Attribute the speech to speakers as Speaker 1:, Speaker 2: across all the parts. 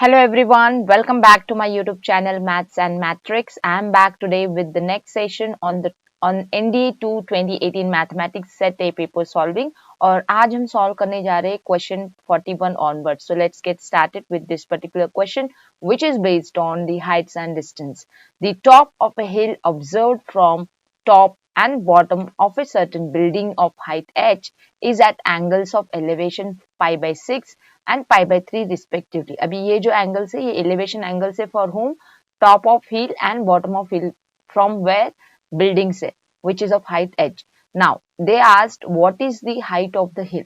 Speaker 1: Hello everyone, welcome back to my YouTube channel Maths and Matrix. I am back today with the next session on NDA 2 2018 Mathematics Set A paper solving और आज हम solve करने जा रहे हैं question 41 onwards. So let's get started with this particular question which is based on the heights and distance. The top of a hill observed from top and bottom of a certain building of height h is at angles of elevation pi by 6 and pi by 3 respectively. अभी ये जो angles है ये elevation angles है for home top of hill and bottom of hill from where buildings है which is of height H. Now they asked what is the height of the hill.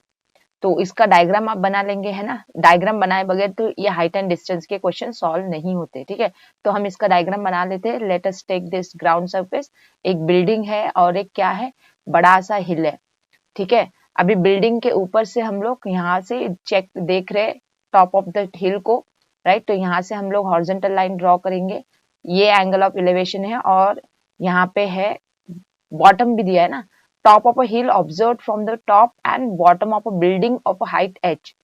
Speaker 1: तो इसका diagram आप बना लेंगे है ना. डायग्राम बनाए बगैर तो ये हाइट एंड डिस्टेंस के क्वेश्चन सॉल्व नहीं होते. ठीक है, तो हम इसका डायग्राम बना लेते हैं. Let us take this ground surface. एक बिल्डिंग है और एक क्या है, बड़ा सा हिल है. ठीक है, अभी बिल्डिंग के ऊपर से हम लोग यहाँ से चेक देख रहे टॉप ऑफ द हिल को, राइट. तो यहाँ से हम लोग हॉरिजॉन्टल लाइन ड्रॉ करेंगे. ये एंगल ऑफ एलिवेशन है और यहाँ पे है बॉटम भी दिया है ना. Top of a hill observe from the top and bottom of a building of height H.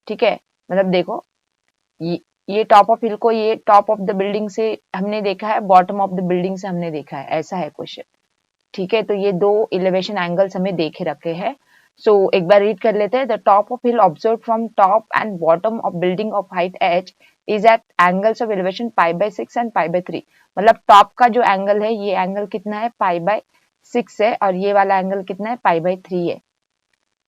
Speaker 1: ठीक है, मतलब देखो ये टॉप ऑफ हिल को ये टॉप ऑफ द बिल्डिंग से हमने देखा है, बॉटम ऑफ द बिल्डिंग से हमने देखा है, ऐसा है क्वेश्चन. ठीक है, तो ये दो एलिवेशन एंगल्स हमें देखे रखे हैं. सो एक बार रीड कर लेते हैं. The top of hill observe from top and bottom of building of height H is at angles of elevation pi by 6 and pi by 3. मतलब टॉप का जो एंगल है ये एंगल कितना है, पाई बाय 6 है, और ये वाला एंगल कितना है, पाई बाय 3 है.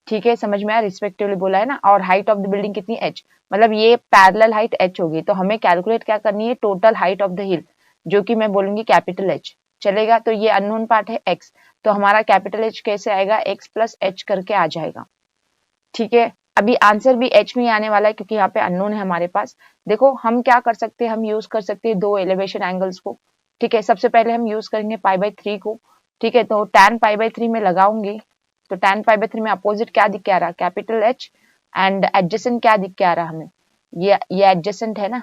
Speaker 1: ठीक है, समझ में आया, रिस्पेक्टिवली बोला है ना. और हाइट ऑफ द बिल्डिंग कितनी, एच, मतलब ये पैरेलल हाइट एच होगी. तो हमें कैलकुलेट क्या करनी है, टोटल हाइट ऑफ द हिल, जो कि मैं बोलूंगी कैपिटल एच. चलेगा, तो ये अननोन पार्ट है एक्स, तो हमारा कैपिटल एच कैसे आएगा, एक्स प्लस एच करके आ जाएगा. ठीक है, अभी आंसर भी एच में आने वाला है क्योंकि यहाँ पे अननोन है हमारे पास. देखो हम क्या कर सकते हैं, हम यूज कर सकते हैं दो एलिवेशन एंगल्स को. ठीक है, सबसे पहले हम यूज करेंगे पाई बाय 3 को. ठीक है, तो tan पाई बाय 3 में लगाऊंगी. तो tan पाई बाय 3 में अपोजिट क्या दिख के आ रहा, कैपिटल एच, एंड एडजेसेंट क्या दिख के आ रहा हमें, ये एडजेसेंट है ना,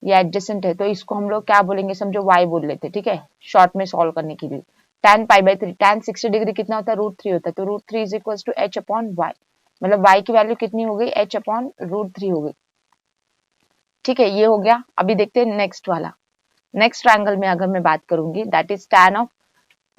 Speaker 1: ये एडजेसेंट है. तो इसको हम लोग क्या बोलेंगे, समझो y बोल लेते. ठीक है, शॉर्ट में सॉल्व करने के लिए. tan pi by 3, tan 60 degree कितना होता है, √3 होता है. तो √3 is equal to h upon y. मतलब y की वैल्यू कितनी हो गई, h अपॉन √3 हो गई. ठीक है, ये हो गया. अभी देखते हैं नेक्स्ट वाला. नेक्स्ट ट्रायंगल में अगर मैं बात करूंगी, that is tan of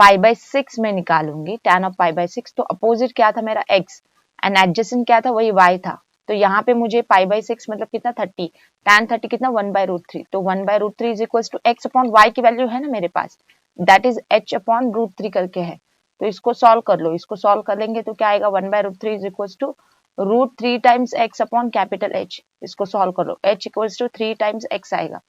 Speaker 1: pi by 6 में निकालूंगी. tan ऑफ पाई बाय 6, तो अपोजिट क्या था मेरा, x, एंड एडजेसेंट क्या था, वही y था. तो यहाँ पे मुझे पाई बाय 6 मतलब कितना, 30. tan 30 कितना, 1 बाय √3. तो 1 by √3 is equal to x upon y की वैल्यू है ना मेरे पास, दैट इज h अपॉन √3 करके है. तो इसको सॉल्व कर लो. इसको सॉल्व कर लेंगे तो क्या आएगा, 1 by √3 is equal to √3 times x upon capital H. इसको सॉल्व कर लो, h equals to 3 times x आएगा.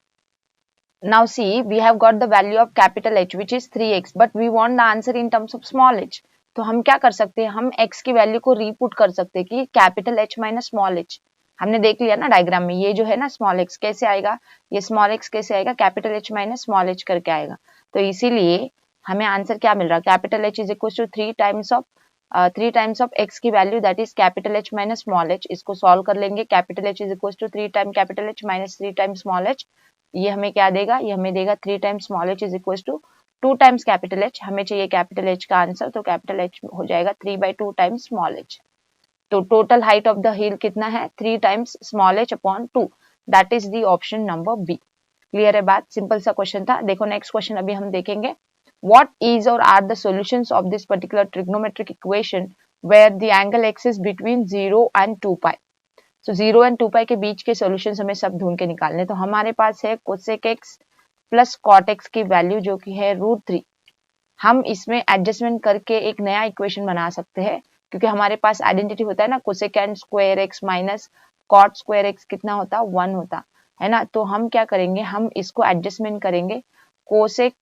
Speaker 1: Now see, we have got the value of capital H which is 3x, but we want the answer in terms of small h. तो हम क्या कर सकते हैं, हम x की वैल्यू को रीपुट कर सकते हैं कि capital H minus small h. हमने देख लिया ना डायग्राम में, ये जो है ना स्मॉल x कैसे आएगा, ये स्मॉल x कैसे आएगा, capital H minus small h करके आएगा. तो इसीलिए हमें आंसर क्या मिल रहा है, capital H is equal to 3 times of x की value, that is capital H minus small h. इसको सॉल्व कर लेंगे. Capital H is equal to 3 time capital H minus 3 time small h. ये हमें क्या देगा, ये हमें देगा 3 times small h is equal to 2 times capital H. हमें चाहिए कैपिटल H का आंसर, तो कैपिटल H हो जाएगा 3 बाई 2 टाइम्स स्मॉल h. तो total height of the hill कितना है, 3 times small h upon 2. That is the option number B. Clear है बात, सिंपल सा क्वेश्चन था. देखो नेक्स्ट क्वेश्चन अभी हम देखेंगे. व्हाट इज और are the solutions of this particular trigonometric equation where the angle X is between 0 and 2 pi. तो 0 एंड 2 पाई के बीच के सॉल्यूशंस हमें सब ढूंढ के निकालने. तो हमारे पास है cosec X plus cot X की वैल्यू जो कि है √3. हम इसमें एडजस्टमेंट करके एक नया इक्वेशन बना सकते हैं क्योंकि हमारे पास आइडेंटिटी होता है ना, cosecant square X minus cot square X कितना होता, 1 होता है ना. तो हम क्या करेंगे, हम इसको एडजस्टमेंट करेंगे. Cosec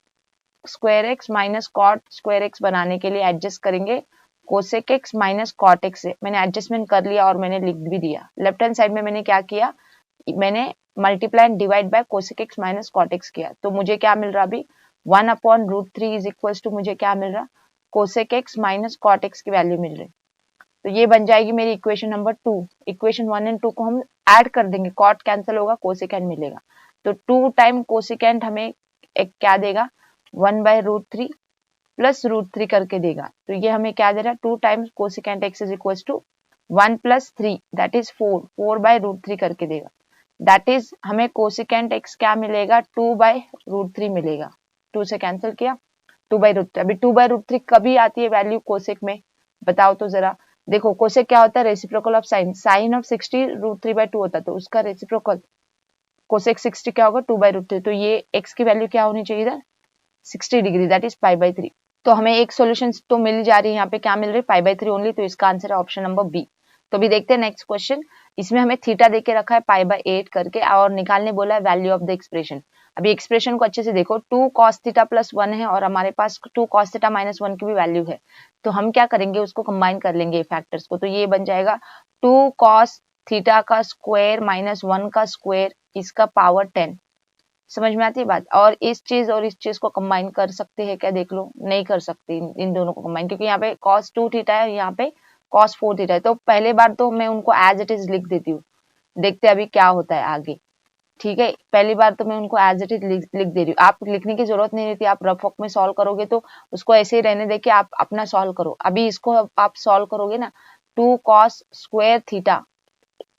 Speaker 1: square X minus cot square X बनाने के लिए एडजस्ट करेंगे cosec X minus cot X से. मैंने एडजस्टमेंट कर लिया और मैंने लिख भी दिया. लेफ्ट हैंड साइड में मैंने क्या किया, मैंने multiply and divide by cosec X minus cot X किया. तो मुझे क्या मिल रहा अभी, 1 अपॉन √3 इज इक्वल टू मुझे क्या मिल रहा, cosec X minus cot X की वैल्यू मिल रही. तो ये बन जाएगी मेरी इक्वेशन नंबर 2. इक्वेशन 1 एंड 2 को हम ऐड कर देंगे, कॉट कैंसिल होगा, कोसेकेंड मिलेगा. तो 2 टाइम कोसेकेंड हमें एक क्या देगा, 1 बाय √3 प्लस √3 करके देगा. तो ये हमें क्या दे रहा है, 2 times cosecant X is equal to 1 plus 3 that is 4 by √3 करके देगा. दैट इज हमें कोसिकेंट x क्या मिलेगा 2/√3 मिलेगा। 2 से कैंसिल किया 2/√3। अभी 2/√3 कभी आती है वैल्यू कोसेक में, बताओ तो जरा। देखो कोसेक क्या होता है, reciprocal of sine. Sine of 60 √3/2 होता है, तो उसका रेसिप्रोकल कोसेक 60 क्या होगा 2/√3। तो ये x की वैल्यू क्या होनी चाहिए इधर 60 डिग्री, दैट इज π/3। तो हमें एक सोल्यूशन तो मिल जा रही है, यहाँ पे क्या मिल रही है π/3 ओनली, तो इसका आंसर है ऑप्शन नंबर बी। तो अभी देखते हैं नेक्स्ट क्वेश्चन। इसमें हमें थीटा देके रखा है π/8 करके और निकालने बोला है वैल्यू ऑफ द एक्सप्रेशन। अभी एक्सप्रेशन को अच्छे से देखो, 2 cos थीटा प्लस 1 है और हमारे पास 2 cos थीटा माइनस 1 की भी वैल्यू है। तो हम क्या करेंगे, उसको कंबाइन कर लेंगे फैक्टर्स को। तो ये बन जाएगा 2 cos थीटा का स्क्वायर माइनस 1 का स्क्वायर, इसका पावर 10। समझ में आती है बात। और इस चीज को कंबाइन कर सकते हैं क्या, देख लो, नहीं कर सकते इन दोनों को कंबाइन, क्योंकि यहाँ पे cos 2 थीटा है, यहाँ पे cos 4 थीटा है। तो पहले बार तो मैं उनको एज इट इज लिख देती हूँ, देखते अभी क्या होता है आगे। ठीक है, पहली बार तो मैं उनको एज इट इज लिख दे रही हूँ, आप लिखने की जरूरत नहीं रहती। आप रफ वर्क में सॉल्व करोगे तो उसको ऐसे ही रहने दे के आप अपना सॉल्व करो। अभी इसको आप सॉल्व करोगे ना, 2 cos स्क्वायर थीटा,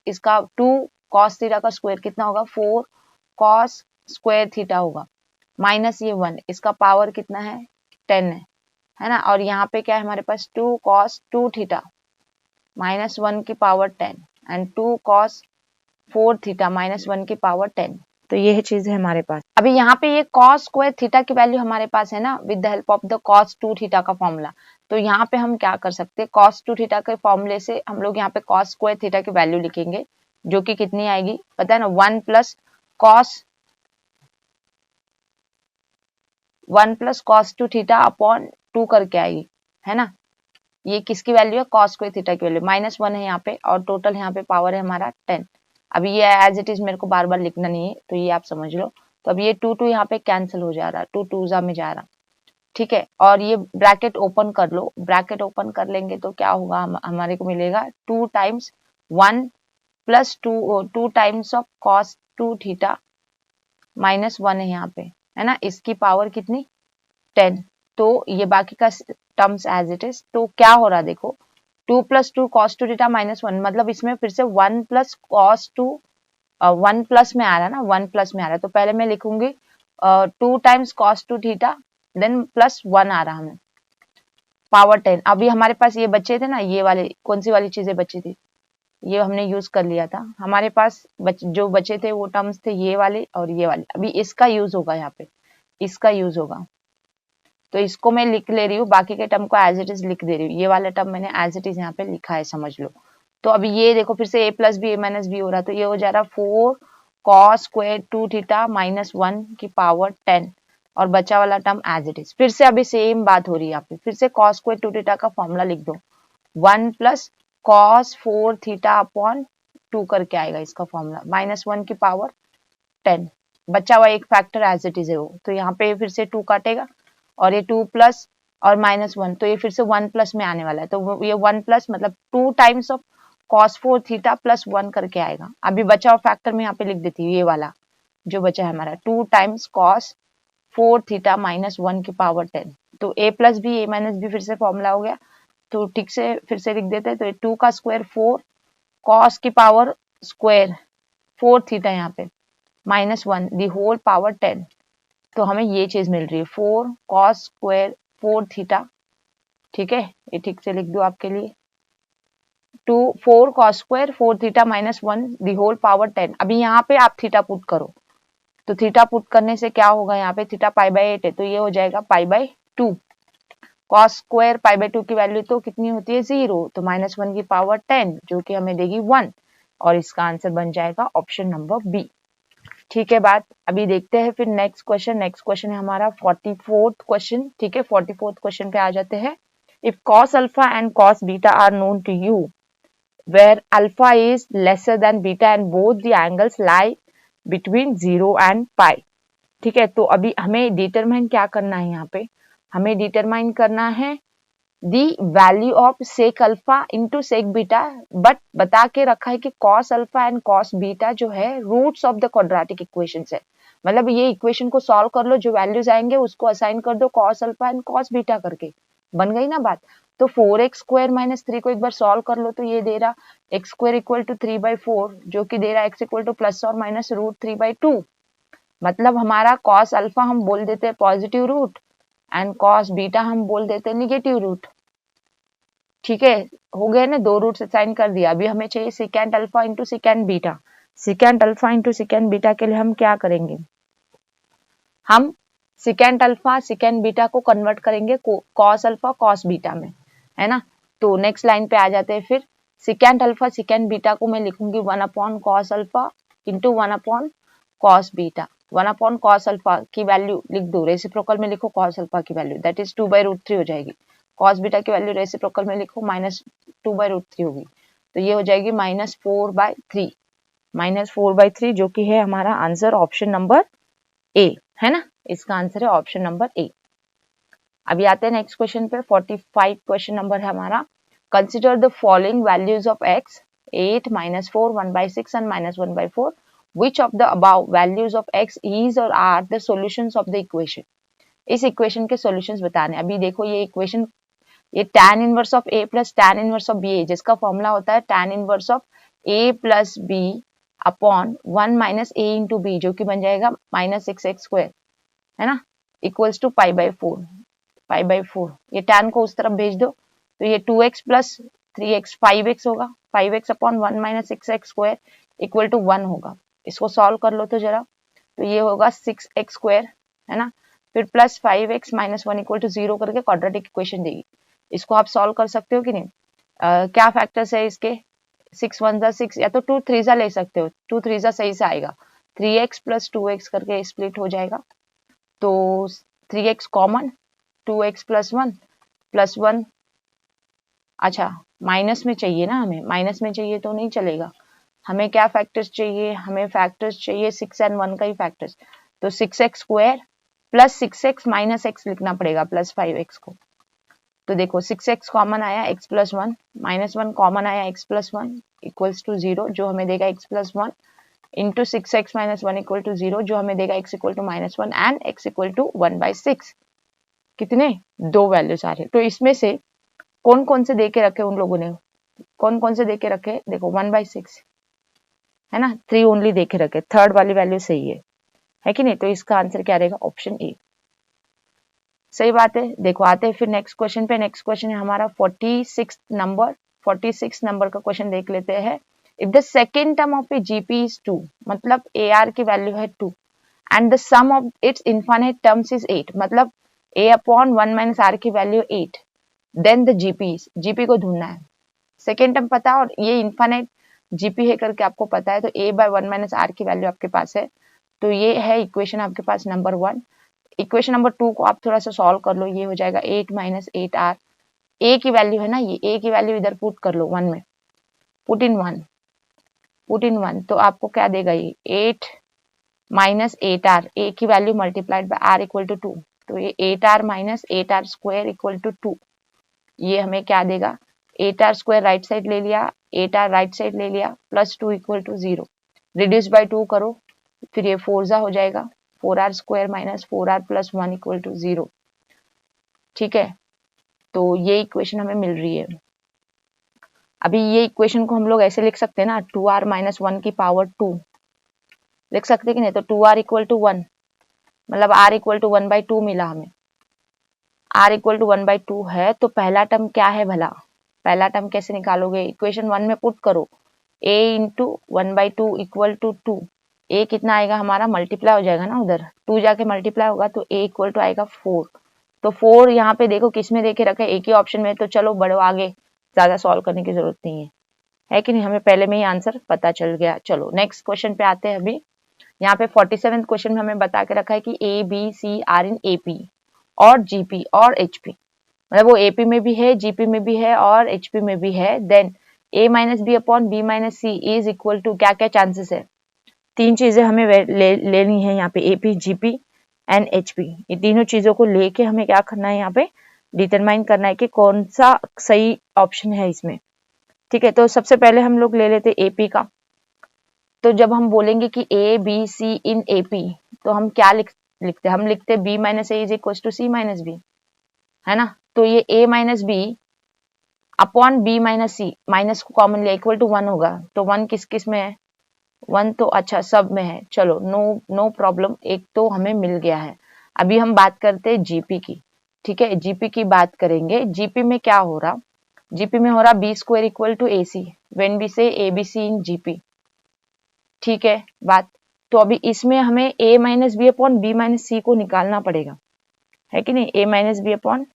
Speaker 1: इसका 2 cos थीटा का स्क्वायर कितना होगा 4 cos स्क्वायर थीटा होगा, माइनस ये 1, इसका पावर कितना है 10 है ना। और यहाँ पे क्या है हमारे पास 2 cos 2 थीटा माइनस 1 की power 10 and 2 cos 4 theta minus 1 की पावर 10। तो ये चीज है हमारे पास। अभी यहाँ पे ये cos स्क्वायर थीटा की वैल्यू हमारे पास है ना, with the help of the cos 2 theta का फॉर्मूला। तो यहाँ पे हम क्या कर सकते हैं, cos 2 थीटा के फॉर्मूले से हम लोग यहाँ पे cos स्क्वायर थीटा की वैल्यू लिखेंगे, जो कि कितनी आएगी पता है ना, 1 प्लस cos 2 थीटा अपॉन 2 करके आएगी, है ना। ये किसकी वैल्यू है, cos स्क्वायर थीटा की वैल्यू, माइनस 1 है यहाँ पे और टोटल यहाँ पे पावर है हमारा 10। अभी ये एज इट इज मेरे को बार बार लिखना नहीं है, तो ये आप समझ लो। तो अब ये 2 यहाँ पे कैंसिल हो जा रहा है, 2 2 में जा रहा, ठीक है। और ये ब्रैकेट ओपन कर लो, ब्रैकेट ओपन कर लेंगे तो क्या होगा, हमारे को मिलेगा 2 times 1 plus 2 times of cos 2 theta minus 1 है यहाँ पे, है ना। इसकी पावर कितनी 10। तो ये बाकी का टर्म्स एज इट इज। तो क्या हो रहा है देखो, 2 प्लस 2 cos 2 थीटा माइनस 1, मतलब इसमें फिर से 1 प्लस cos 2 1 प्लस में आ रहा है ना, 1 प्लस में आ रहा है। तो पहले मैं लिखूंगी 2 times cos 2 theta then plus 1 आ रहा हमें पावर 10। अभी हमारे पास ये बच्चे थे ना, ये वाले कौन सी वाली चीजें बची थी, ये हमने यूज कर लिया था। हमारे पास जो बचे थे वो टर्म्स थे ये वाले और ये वाले। अभी इसका यूज होगा यहाँ पे, इसका यूज होगा। तो इसको मैं लिख ले रही हूँ, बाकी के टर्म को एज इट इज लिख दे रही हूँ। ये वाला टर्म मैंने एज इट इज यहाँ पे लिखा है, समझ लो। तो अभी ये देखो फिर से a plus B a minus B हो रहा है, तो ये हो जा रहा 4 cos स्क्वायर 2 थीटा माइनस 1 की पावर 10 और बचा वाला टर्म एज इट इज। फिर से अभी सेम बात हो रही है यहाँ पे, फिर से cos स्क्वायर 2 थीटा का फॉर्मूला लिख दो, 1 प्लस cos 4 थीटा अपॉन 2 करके आएगा इसका फॉर्मूला, माइनस 1 की पावर 10। बचा हुआ एक फैक्टर एज इट इज है वो, तो यहाँ पे फिर से 2 काटेगा और ये 2 प्लस और माइनस 1, तो ये फिर से 1 प्लस में आने वाला है। तो ये 1 प्लस मतलब 2 times of cos 4 theta plus 1 करके आएगा। अभी बचा हुआ फैक्टर में यहाँ पे लिख देती हूँ, ये वाला जो बचा है हमारा 2 टाइम्स cos 4 थीटा माइनस 1 की पावर 10। तो a plus B a minus B फिर से फॉर्मूला हो गया, तो ठीक से फिर से लिख देते हैं। तो 2 का स्क्वायर 4 cos की पावर स्क्वायर 4 थीटा यहाँ पे माइनस 1 दी होल पावर 10। तो हमें ये चीज मिल रही है 4 cos स्क्वायर 4 थीटा, ठीक है, ये ठीक से लिख दो आपके लिए, 4 cos square 4 theta minus 1 the whole power 10। अभी यहाँ पे आप थीटा पुट करो, तो थीटा पुट करने से क्या होगा, यहाँ पे थीटा π/8 है, तो ये हो जाएगा π/2। cos स्क्वायर π/2 की वैल्यू तो कितनी होती है 0, तो माइनस 1 की पावर 10 जो कि हमें देगी 1, और इसका आंसर बन जाएगा ऑप्शन नंबर बी। ठीक है बात। अभी देखते हैं फिर नेक्स्ट क्वेश्चन। नेक्स्ट क्वेश्चन है हमारा 44th क्वेश्चन, ठीक है। 44th क्वेश्चन पे आ जाते हैं। If cos alpha and cos beta are known to you where alpha is lesser than beta and both the angles lie between 0 and pi, ठीक है। तो अभी हमें डिटरमाइन क्या करना है, यहाँ पे हमें डिटरमाइन करना है the value of sec alpha into sec beta, but बता के रखा है कि cos alpha and cos beta जो है roots of the quadratic equation है। मतलब ये इक्वेशन को सॉल्व कर लो, जो वैल्यूज आएंगे उसको असाइन कर दो cos alpha and cos beta करके, बन गई ना बात। तो 4x स्क्वायर माइनस 3 को एक बार सॉल्व कर लो तो ये दे रहा एक्स स्क्वायर इक्वल टू 3/4, जो कि दे रहा एक्स इक्वल टू प्लस और माइनस रूट 3/2। मतलब हमारा कॉस अल्फा हम बोल देते हैं positive root and cos beta हम बोल देते हैं निगेटिव रूट। ठीक है, हो गया ना, 2 रूट असाइन कर दिया। अभी हमें चाहिए secant alpha into secant beta. Secant alpha into secant beta के लिए हम क्या करेंगे, हम सिकेंट अल्फा सिकेंट बीटा को कन्वर्ट करेंगे कॉस अल्फा कॉस बीटा में, है ना। तो नेक्स्ट लाइन पे आ जाते हैं फिर। सिकेंट अल्फा सिकेंट बीटा को मैं लिखूंगी 1 upon cos alpha into 1 upon cos beta. 1 upon cos alpha की वैल्यू लिख दो, रेसिप्रोकल में लिखो कॉस अल्फा की वैल्यू, दैट इज 2/√3 हो जाएगी। कॉस बीटा की वैल्यू रेसिप्रोकल में लिखो -2/√3 होगी, तो ये हो जाएगी -4/3। -4/3 जो कि है हमारा आंसर ऑप्शन नंबर ए, है ना। इसका आंसर है ऑप्शन नंबर ए। अभी आते हैं नेक्स्ट क्वेश्चन पे। 45 क्वेश्चन नंबर है हमारा। Consider the following values of x, 8, -4, 1/6 and -1/4. Which of the above values of x is or are the solutions of the equation? इस इक्वेशन के solutions बताने। अभी देखो ये इक्वेशन, ये tan inverse of a plus tan inverse of b है, जिसका formula होता है tan inverse of a plus b upon 1 minus a into b, जो कि बन जाएगा -6x स्क्वायर, है ना, equals to pi by four. ये tan को उस तरफ भेज दो तो ये 2x प्लस 3x 5x होगा, 5x upon 1 minus 6x square equal to 1 होगा। इसको सॉल्व कर लो तो जरा, तो ये होगा 6x स्क्वायर, है ना, फिर plus 5x minus 1 equal to 0 करके क्वाड्रेटिक इक्वेशन देगी। इसको आप सॉल्व कर सकते हो कि नहीं। क्या फैक्टर्स है इसके, 6 1 जा 6, या तो 2 3 जा ले सकते हो, 2 3 जा सही से आएगा, 3x प्लस 2x करके स्प्लिट हो जाएगा, तो 3x common, 2x plus 1 plus 1, अच्छा माइनस में चाहिए ना, हमें माइनस में चाहिए तो नहीं चलेगा, हमें क्या फैक्टर्स चाहिए, हमें फैक्टर्स चाहिए 6 एंड 1 का ही फैक्टर्स, तो 6x square plus 6x minus x लिखना पड़ेगा प्लस 5x को। तो देखो 6x कॉमन आया x प्लस 1, -1 कॉमन आया x प्लस 1 इक्वल्स टू 0, जो हमें देगा x plus 1 into 6x minus 1 equal to 0, जो हमें देगा x equal to -1 and x equal to 1/6। कितने, 2 वैल्यूज आ रहे। तो इसमें से कौन कौन से दे के रखे उन लोगों ने, कौन कौन से दे के रखे, देखो 1/6 है ना, 3 ओनली दे के रखे, थर्ड वाली वैल्यू सही है कि नहीं। तो इसका आंसर क्या रहेगा, ऑप्शन ए। सही बात है। देखो आते हैं फिर नेक्स्ट क्वेश्चन पे। नेक्स्ट क्वेश्चन है हमारा 46 नंबर। 46 नंबर का क्वेश्चन देख लेते हैं। If the second term of a GP is 2, मतलब ए आर की वैल्यू है 2 and the sum of its infinite terms is 8, मतलब a अपॉन 1 माइनस आर की वैल्यू 8, देन द जीपी को ढूंढना है। सेकेंड टर्म पता है और ये इनफाइनाइट जीपी है करके आपको पता है, तो a बाय 1 माइनस आर की वैल्यू आपके पास है, तो ये है इक्वेशन आपके पास नंबर 1। इक्वेशन नंबर 2 को आप थोड़ा सा सॉल्व कर लो, ये हो जाएगा 8 माइनस 8r, a की वैल्यू है ना, ये a की वैल्यू इधर पुट कर लो 1 में, पुट इन 1, तो आपको क्या देगा, ये 8 माइनस 8r, a की वैल्यू multiplied by r equal to 2, तो ये 8r minus 8r square equal to 2, ये हमें क्या देगा, 8r स्क्वायर राइट साइड ले लिया, 8r राइट साइड ले लिया, plus 2 equal to 0, reduce by 2 करो, फिर ये 4 जा हो जाएगा, 4r square minus 4r plus 1 equal to 0। ठीक है, तो ये इक्वेशन हमें मिल रही है। अभी ये इक्वेशन को हम लोग ऐसे लिख सकते हैं ना, 2r माइनस 1 की पावर 2 लिख सकते कि नहीं, तो 2r इक्वल टू 1, मतलब r इक्वल टू 1/2 मिला हमें, r इक्वल टू 1/2 है, तो पहला टर्म क्या है भला, पहला टर्म कैसे निकालोगे, इक्वेशन 1 में पुट करो, a into 1/2 equal to 2, a कितना आएगा हमारा, मल्टीप्लाई हो जाएगा ना, उधर 2 जाके मल्टीप्लाई होगा, तो a इक्वल टू आएगा 4, तो 4 यहाँ पे देखो किस में देखे रखे, एक ही ऑप्शन में, तो चलो बढ़ो आगे, ज्यादा सॉल्व करने की जरूरत नहीं है कि नहीं, हमें पहले में ही आंसर पता चल गया। चलो नेक्स्ट क्वेश्चन पे आते हैं। अभी यहाँ पे 47 क्वेश्चन में हमें बता के रखा है कि A B C are in AP और जीपी और एचपी, मतलब वो एपी में भी है, जीपी में भी है और एचपी में भी है, then a minus B upon B minus C is equal to, क्या क्या चांसेस है, 3 चीजें हमें लेनी है यहाँ पे, एपी जीपी एंड एचपी, ये तीनों चीजों को लेके हमें क्या करना है, यहाँ पे डिटरमाइन करना है कि कौन सा सही ऑप्शन है इसमें। ठीक है, तो सबसे पहले हम लोग ले लेते एपी का। तो जब हम बोलेंगे कि A B C in AP, तो हम क्या लिखते, हम लिखते B minus A is equal to C minus B, है ना। तो ये a minus B upon B minus C, minus को कॉमन लिया इक्वल टू 1 होगा। तो 1 किस किस में है, 1 तो अच्छा सब में है, चलो नो प्रॉब्लम, एक तो हमें मिल गया है। अभी हम बात करते हैं जीपी की, ठीक है। जीपी की बात करेंगे। जीपी में क्या हो रहा, जीपी में हो रहा B square equal to A C when we say A B C in GP, ठीक है बात। तो अभी इसमें हमें a minus B upon B minus C को निकालना पड़ेगा, है कि नहीं। a minus B upon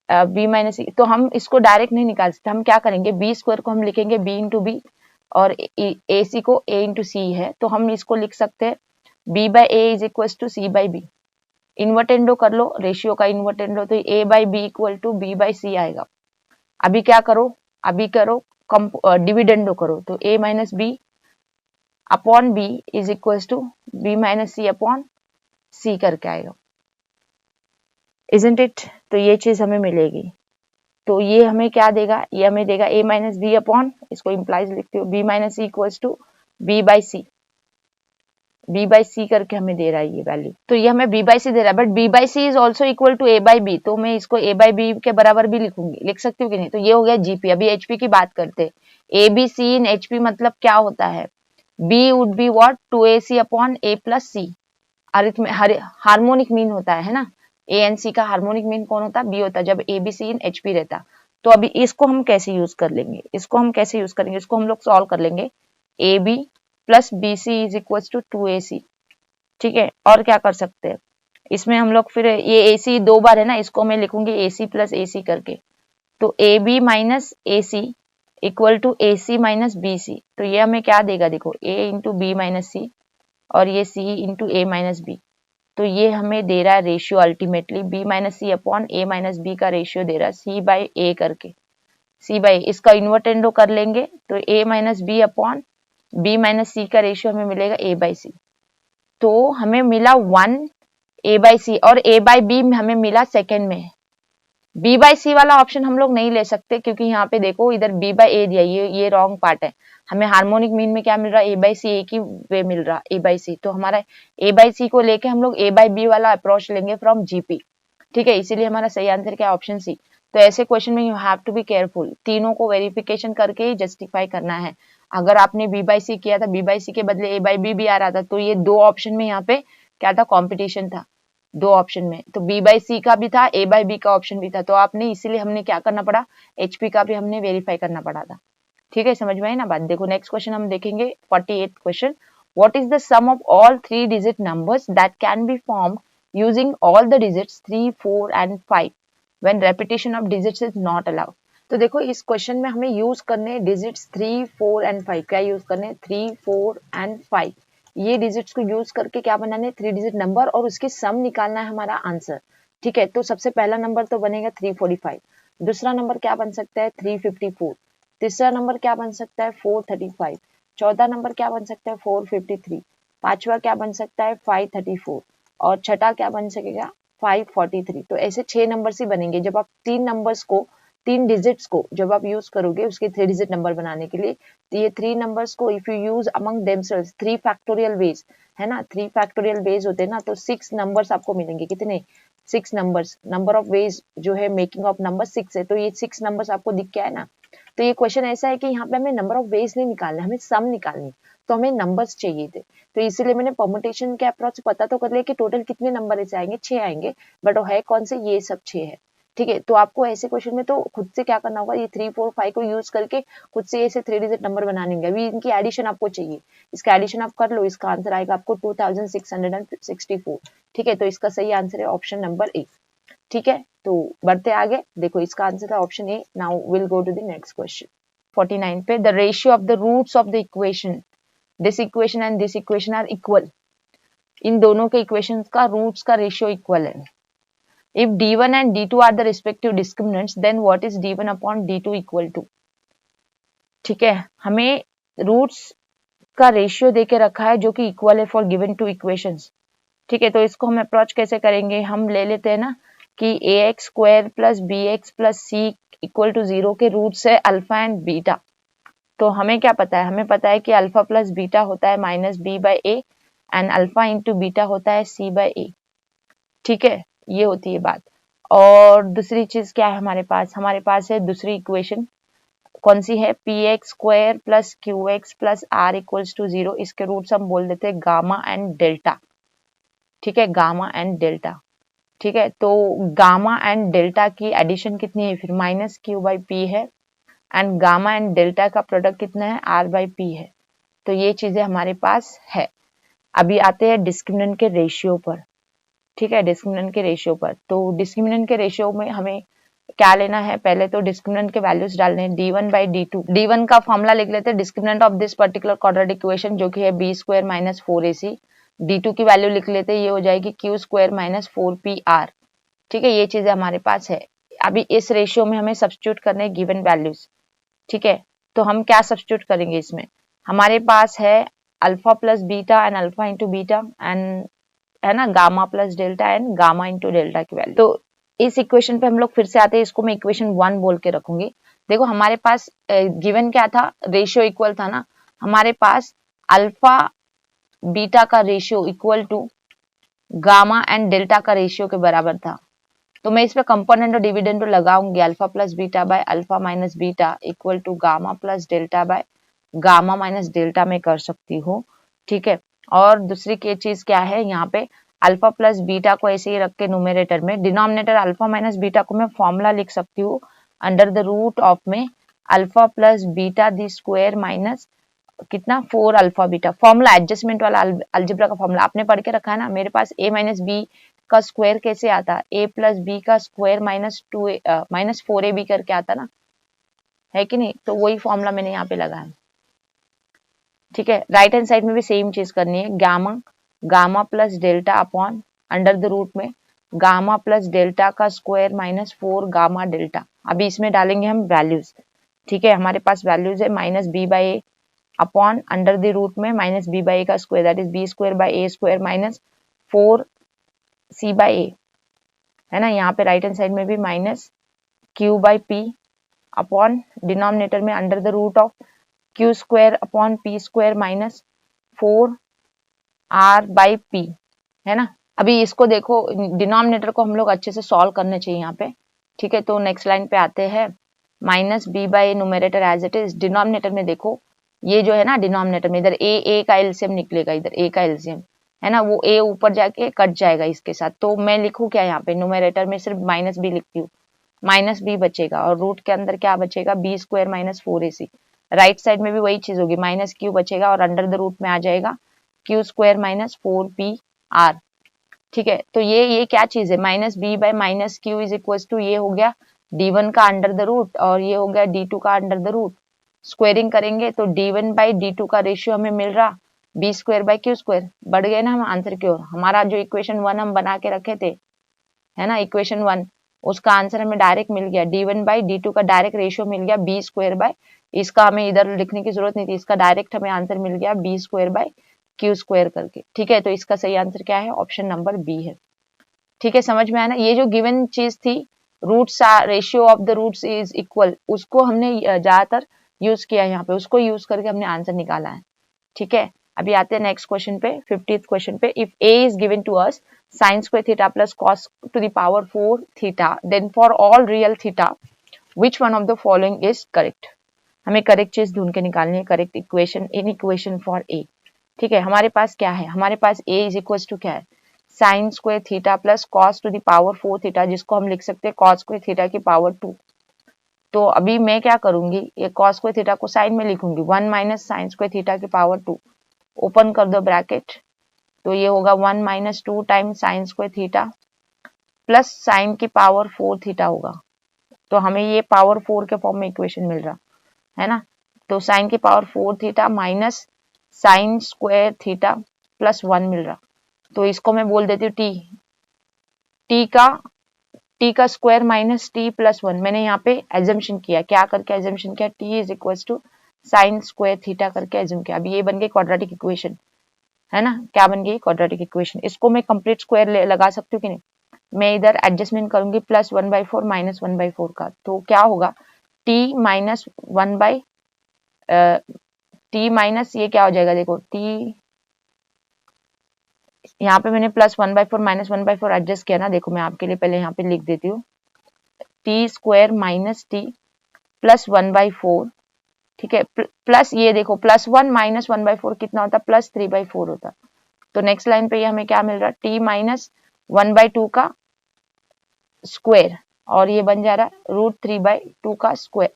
Speaker 1: B minus C, तो हम इसको डायरेक्ट नहीं निकाल सकते। हम क्या करेंगे, बी स्क्वायर को हम लिखेंगे b इंटू बी और ए सी को a इंटू सी है, तो हम इसको लिख सकते हैं b by A is equal to C by B. Invertendo कर लो, रेशियो का इन्वर्टेंडो, तो a by B equal to B by C आएगा। अभी क्या करो, अभी करो डिविडेंडो करो, तो a minus B upon B is equal to B minus C upon C करके आएगा, इजंट इट। तो ये चीज हमें मिलेगी। तो ये हमें क्या देगा, ये हमें देगा a माइनस बी अपॉन, इसको इम्प्लाइज लिखते हो, b minus C equals to b by C, b by C करके हमें दे रहा है ये वैल्यू। तो ये हमें b बाई सी दे रहा है, but b by C is also equal to a by B, तो मैं इसको a बाई बी के बराबर भी लिखूंगी, लिख सकती हूँ कि नहीं। तो ये हो गया जीपी। अभी एचपी की बात करते हैं। ए बी सी इन एचपी मतलब क्या होता है, b would be what 2ac upon a plus C. Harmonic mean होता है ना, ए एन सी का हार्मोनिक मीन कौन होता है, बी होता है, जब A B C in H P रहता। तो अभी इसको हम कैसे यूज कर लेंगे, इसको हम कैसे यूज करेंगे, इसको हम लोग सॉल्व कर लेंगे। A B plus B C is equal to 2ac, ठीक है। और क्या कर सकते हैं इसमें हम लोग, फिर ये ए सी दो बार है ना, इसको मैं लिखूंगी ए सी प्लस ए सी करके। तो A B minus A C equal to A C minus B C. तो ये हमें क्या देगा, देखो a इंटू बी माइनस सी और ये c into A minus B. तो ये हमें दे रहा है ratio, ultimately b minus C upon A minus B का रेशियो दे रहा है c बाई ए करके, c बाई, इसका इन्वर्टेंडो कर लेंगे तो a minus B upon B minus C का रेशियो हमें मिलेगा a बाई सी। तो हमें मिला 1 a बाई सी और a बाई बी हमें मिला सेकेंड में। b बाई सी वाला ऑप्शन हम लोग नहीं ले सकते, क्योंकि यहाँ पे देखो इधर b बाई ए दिया, ये रॉन्ग पार्ट है। हमें हार्मोनिक मीन में क्या मिल रहा है, a बाई सी एक ही वे मिल रहा है, a बाई सी। तो हमारा a बाई सी को लेके हम लोग a बाई बी वाला अप्रोच लेंगे फ्रॉम जीपी, ठीक है। इसीलिए हमारा सही आंसर क्या है, ऑप्शन सी। तो ऐसे क्वेश्चन में you have to be careful, तीनों को वेरिफिकेशन करके ही जस्टिफाई करना है। अगर आपने b बाई सी किया था, b बाई सी के बदले a बाई बी आ रहा था, तो ये दो ऑप्शन में यहाँ पे क्या था, कॉम्पिटिशन था दो ऑप्शन में। तो b बाई सी का भी था, a बाई बी का ऑप्शन भी था, तो आपने इसीलिए हमने क्या करना पड़ा, HP का भी हमने वेरीफाई करना पड़ा था, ठीक है। समझ में आई ना बात। देखो नेक्स्ट क्वेश्चन हम देखेंगे 48th क्वेश्चन। What is the sum of all 3 digit numbers that can be formed using all the digits 3, 4 and 5 when repetition of digits is not allowed. तो देखो इस क्वेश्चन में हमें यूज करने डिजिट्स 3, 4 एंड 5। क्या यूज करने, 3, 4 एंड 5, ये डिजिट्स को यूज करके क्या बनाने, 3 डिजिट नंबर और उसके सम निकालना है हमारा आंसर, ठीक है। तो सबसे पहला नंबर तो बनेगा 345, दूसरा नंबर क्या बन सकता है 354, तीसरा नंबर क्या बन सकता है 435, चौथा नंबर क्या बन सकता है 453, पांचवा क्या बन सकता है 534 और छठा क्या बन सकेगा 543। तो ऐसे 6 नंबर्स ही बनेंगे जब आप तीन नंबर्स को, तीन डिजिट्स को जब आप यूज करोगे उसके 3 डिजिट नंबर बनाने के लिए। तो ये 3 नंबर्स को if you use among themselves 3 factorial veg, है ना, 3 फैक्टोरियल वेज होते हैं ना, तो 6 नंबर्स आपको मिलेंगे। कितने, 6 नंबर्स, नंबर ऑफ वेज जो है मेकिंग ऑफ नंबर 6 है, तो ये 6 नंबर्स आपको दिख के आए ना। तो ये क्वेश्चन ऐसा है कि यहाँ पे हमें नंबर ऑफ वेज नहीं निकालना, हमें सम निकालनी, तो हमें नंबर्स चाहिए थे। तो इसीलिए मैंने परमुटेशन के अप्रोच पता तो कर लिया कि टोटल कितने नंबर ऐसे आएंगे, 6 आएंगे, बट वो है कौन से, ये सब 6 है, ठीक है। तो आपको ऐसे क्वेश्चन में तो खुद से क्या करना होगा, ये 3, 4, 5 को यूज करके खुद से ऐसे 3 डिजिट नंबर बनाने होंगे। अभी इनकी एडिशन आपको चाहिए, इसका एडिशन आप कर लो, इसका आंसर आएगा आपको 2664, ठीक है। तो इसका सही आंसर है ऑप्शन नंबर ए, ठीक है। तो बढ़ते आगे, देखो इसका आंसर है option A. Now will go to the next question 49 पे। The ratio of the roots of the equation, this equation and this equation are equal. इन दोनों के इक्वेशंस का रूट्स का रेशियो इक्वल है। If d1 and d2 are the respective discriminants, then what is d1 upon d2 equal to? ठीक है, हमें roots का रेशियो देके रखा है जो कि इक्वल है फॉर गिवन टू इक्वेशंस, ठीक है। तो इसको हम अप्रोच कैसे करेंगे, हम ले लेते हैं ना कि ax square plus bx plus c equal to 0 के रूट्स है अल्फा एंड बीटा। तो हमें क्या पता है, हमें पता है कि अल्फा प्लस बीटा होता है minus B by A and alpha into beta होता है सी बाई ए, ठीक है, ये होती है बात। और दूसरी चीज क्या है हमारे पास है दूसरी इक्वेशन, कौन सी है, P X square plus Q X plus R equals to 0। इसके रूट्स हम बोल देते हैं गामा एंड डेल्टा, ठीक है, गामा एंड डेल्टा, ठीक है। तो गामा एंड डेल्टा की एडिशन कितनी है, फिर माइनस क्यू बाई पी है, एंड गामा एंड डेल्टा का प्रोडक्ट कितना है, आर बाई पी है। तो ये चीजें हमारे पास है। अभी आते हैं डिस्क्रिमिनेंट के रेशियो पर, ठीक है, डिस्क्रिमिनेंट के रेशियो पर। तो डिस्क्रिमिनेंट के रेशियो में हमें क्या लेना है, पहले तो डिस्क्रिमिनेंट के वैल्यूज डालने हैं, d1 बाई d2। d1 का फॉर्मूला लिख लेते हैं, discriminant of this particular quadratic equation जो कि है B square minus 4ac। d2 की वैल्यू लिख लेते हैं, ये हो जाएगी क्यू स्क्वायर माइनस 4pr, ठीक है। ये चीजें हमारे पास है। अभी इस रेशियो में हमें सब्स्टिट्यूट करने हैं गिवन वैल्यूज, ठीक है। तो हम क्या सब्स्टिट्यूट करेंगे इसमें, हमारे पास है alpha plus beta and alpha into beta and, है ना, gamma plus delta and gamma into delta की वैल्यू। तो इस इक्वेशन पे हम लोग फिर से आते हैं, इसको मैं इक्वेशन 1 बोल के रखूंगी। देखो हमारे पास गिवन क्या था, रेशियो इक्वल था ना, हमारे पास अल्फा बीटा का ratio equal to gamma and delta का रेशियो के बराबर था। तो मैं इस पे कंपोनेंट और डिविडेंड लगाऊंगी, alpha plus beta by alpha minus beta equal to gamma plus delta by gamma minus delta में कर सकती हूँ, ठीक है। और दूसरी के चीज क्या है, यहाँ पे अल्फा प्लस बीटा को ऐसे ही रख के न्यूमरेटर में, डिनोमिनेटर अल्फा माइनस बीटा को मैं फॉर्मूला लिख सकती हूँ अंडर द रूट ऑफ में अल्फा प्लस बीटा दी स्क्वायर माइनस कितना 4 अल्फा बीटा। फॉर्मूला एडजस्टमेंट वाला अलजेब्रा का फॉर्मूला आपने पढ़ के रखा है ना। मेरे पास a माइनस बी का स्क्वायर कैसे आता, a प्लस बी का स्क्वायर माइनस 2 माइनस 4ab करके आता ना, है कि नहीं। तो वही फॉर्मूला मैंने यहाँ पे लगाया, ठीक है। राइट हैंड साइड में भी सेम चीज करनी है, gamma plus delta upon under the root में गामा प्लस डेल्टा का स्क्वायर माइनस 4 गामा डेल्टा। अभी इसमें डालेंगे हम वैल्यूज, ठीक है। हमारे पास वैल्यूज है minus B by A upon under the root में माइनस बी बाई ए का square, that is B square by A square minus 4c by A, है ना। यहाँ पे राइट हैंड साइड में भी minus Q by P upon denominator में under the root of q square upon p square minus 4r by p, है ना। अभी इसको देखो, डिनोमिनेटर को हम लोग अच्छे से सॉल्व करने चाहिए यहाँ पे, ठीक है। तो नेक्स्ट लाइन पे आते हैं, minus B by numerator as it is, denominator में देखो ये जो है ना, डिनोमिनेटर में इधर ए का एलसीएम निकलेगा, इधर ए का एलसीएम है ना, वो ए ऊपर जाके कट जाएगा इसके साथ। तो मैं लिखूं क्या यहाँ पे, न्यूमरेटर में सिर्फ माइनस बी लिखती हूँ, माइनस बी बचेगा और रूट के अंदर क्या बचेगा, b square minus 4ac। Right side में भी वही चीज होगी, माइनस क्यू बचेगा और अंडर द रूट में आ जाएगा क्यू स्क्वायर माइनस 4pr, ठीक है। तो ये क्या चीज है, minus b by minus q is equal to, ये हो गया d1 का अंडर द रूट और ये हो गया d2 का अंडर द रूट। स्क्वेयरिंग करेंगे तो d1 बाई d2 का रेशियो हमें मिल रहा B square by q square. बढ़ गए ना हम आंसर की ओर। हमारा जो इक्वेशन 1 हम बना के रखे थे, है ना, इक्वेशन 1, उसका आंसर हमें डायरेक्ट मिल गया, d1 बाई d2 का डायरेक्ट रेशियो मिल गया बी स्क्वायर बाय, इसका हमें इधर लिखने की जरूरत नहीं थी, इसका डायरेक्ट हमें आंसर मिल गया b square by q square करके, ठीक है। तो इसका सही आंसर क्या है, ऑप्शन नंबर बी है, ठीक है। समझ में आया ना। ये जो गिवन चीज थी, roots ratio of the roots is equal, उसको हमने ज्यादातर यूज किया है यहाँ पे, उसको यूज करके हमने आंसर निकाला है, ठीक है। अभी आते हैं नेक्स्ट क्वेश्चन पे, 50th क्वेश्चन पे। If a is given to us sin square theta plus cos to the power 4 theta, then for all real theta which one of the following is correct। हमें correct चीज ढूंढ के निकालनी है, correct equation in equation for a, ठीक है। हमारे पास क्या है, हमारे पास a इज इक्वल टू क्या है, sign square theta plus cos two the power 4 theta, जिसको हम लिख सकते हैं कॉस स्क्वायर थीटा की पावर 2। तो अभी मैं क्या करूंगी, ये कॉस स्क्वायर थीटा को साइन में लिखूंगी, 1 माइनस साइन स्क्वायर थीटा की पावर 2, ओपन कर दो ब्रैकेट, तो ये होगा 1 minus 2 time sign square theta plus sign की पावर 4 थीटा होगा। तो हमें ये पावर 4 के फॉर्म में इक्वेशन मिल रहा है ना। तो साइन की power 4 theta minus sign square theta plus 1 मिल रहा। तो इसको मैं बोल देती हूँ टी का स्क्वायर माइनस टी प्लस 1। मैंने यहाँ पे एजम्पशन किया, क्या करके एजम्पशन किया, t is equal to sine square theta करके एज्यूम किया। अभी ये बन गई क्वाड्रेटिक इक्वेशन, है ना, क्या बन गई क्वाड्रेटिक इक्वेशन। इसको मैं कंप्लीट स्क्वायर लगा सकती हूँ कि नहीं, मैं इधर एडजस्टमेंट करूंगी प्लस 1/4 माइनस 1/4 का, तो क्या होगा T minus 1 by T minus ये क्या हो जाएगा, देखो टी यहाँ पे मैंने +1/4 -1/4 एडजस्ट किया ना, देखो मैं आपके लिए पहले यहाँ पे लिख देती हूँ, टी स्क्वायर माइनस टी +1/4, ठीक है, प्लस ये देखो +1 -1/4 कितना होता है, +3/4 होता। तो नेक्स्ट लाइन पे ये हमें क्या मिल रहा है, टी माइनस 1/2 का स्क्वायर, और ये बन जा रहा है √3/2 का स्क्वायर।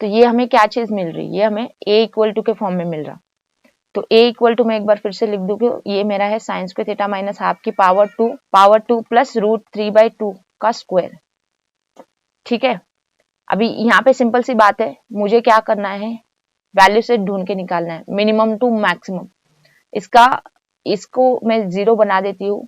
Speaker 1: तो ये हमें क्या चीज मिल रही है, ये हमें a इक्वल टू के फॉर्म में मिल रहा। तो a इक्वल टू मैं एक बार फिर से लिख दूंगी, ये मेरा है sign square theta minus half की पावर 2 प्लस √3/2 का स्क्वायर। ठीक है, अभी यहाँ पे सिंपल सी बात है, मुझे क्या करना है, वैल्यू से ढूंढ के निकालना है मिनिमम टू मैक्सिमम। इसका इसको मैं 0 बना देती हूँ,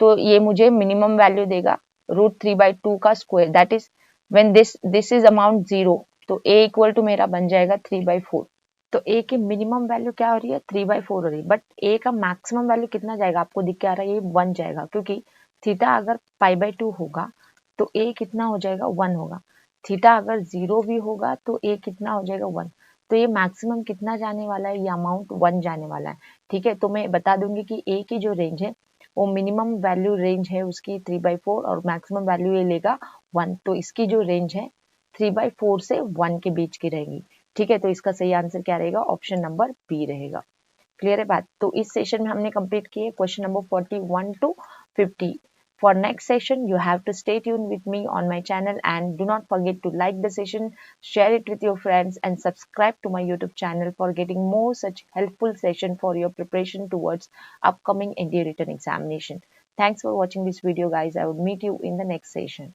Speaker 1: तो ये मुझे मिनिमम वैल्यू देगा √3/2 का square, that is when this is amount 0, तो a इक्वल टू मेरा बन जाएगा 3/4। तो a की मिनिमम वैल्यू क्या हो रही है, 3/4 हो रही है, बट a का मैक्सिमम वैल्यू कितना जाएगा, आपको दिख के आ रहा है, ये 1 जाएगा, क्योंकि थीटा अगर π/2 होगा तो a कितना हो जाएगा, 1 होगा। थीटा अगर 0 भी होगा तो a कितना हो जाएगा, 1। तो ये मैक्सिमम कितना जाने वाला है, ये अमाउंट 1 जाने वाला है। ठीक है, तो मैं बता दूंगी कि a की जो रेंज है वो मिनिमम वैल्यू रेंज है उसकी 3/4 और मैक्सिमम वैल्यू ये लेगा 1। तो इसकी जो रेंज है 3/4 से 1 के बीच की रहेगी। ठीक है, तो इसका सही आंसर क्या रहेगा, ऑप्शन नंबर बी रहेगा। क्लियर है बात। तो इस सेशन में हमने कंप्लीट किए question number 41 to 50। For next session, you have to stay tuned with me on my channel and do not forget to like the session, share it with your friends and subscribe to my YouTube channel for getting more such helpful session for your preparation towards upcoming NDA written examination. Thanks for watching this video guys. I will meet you in the next session.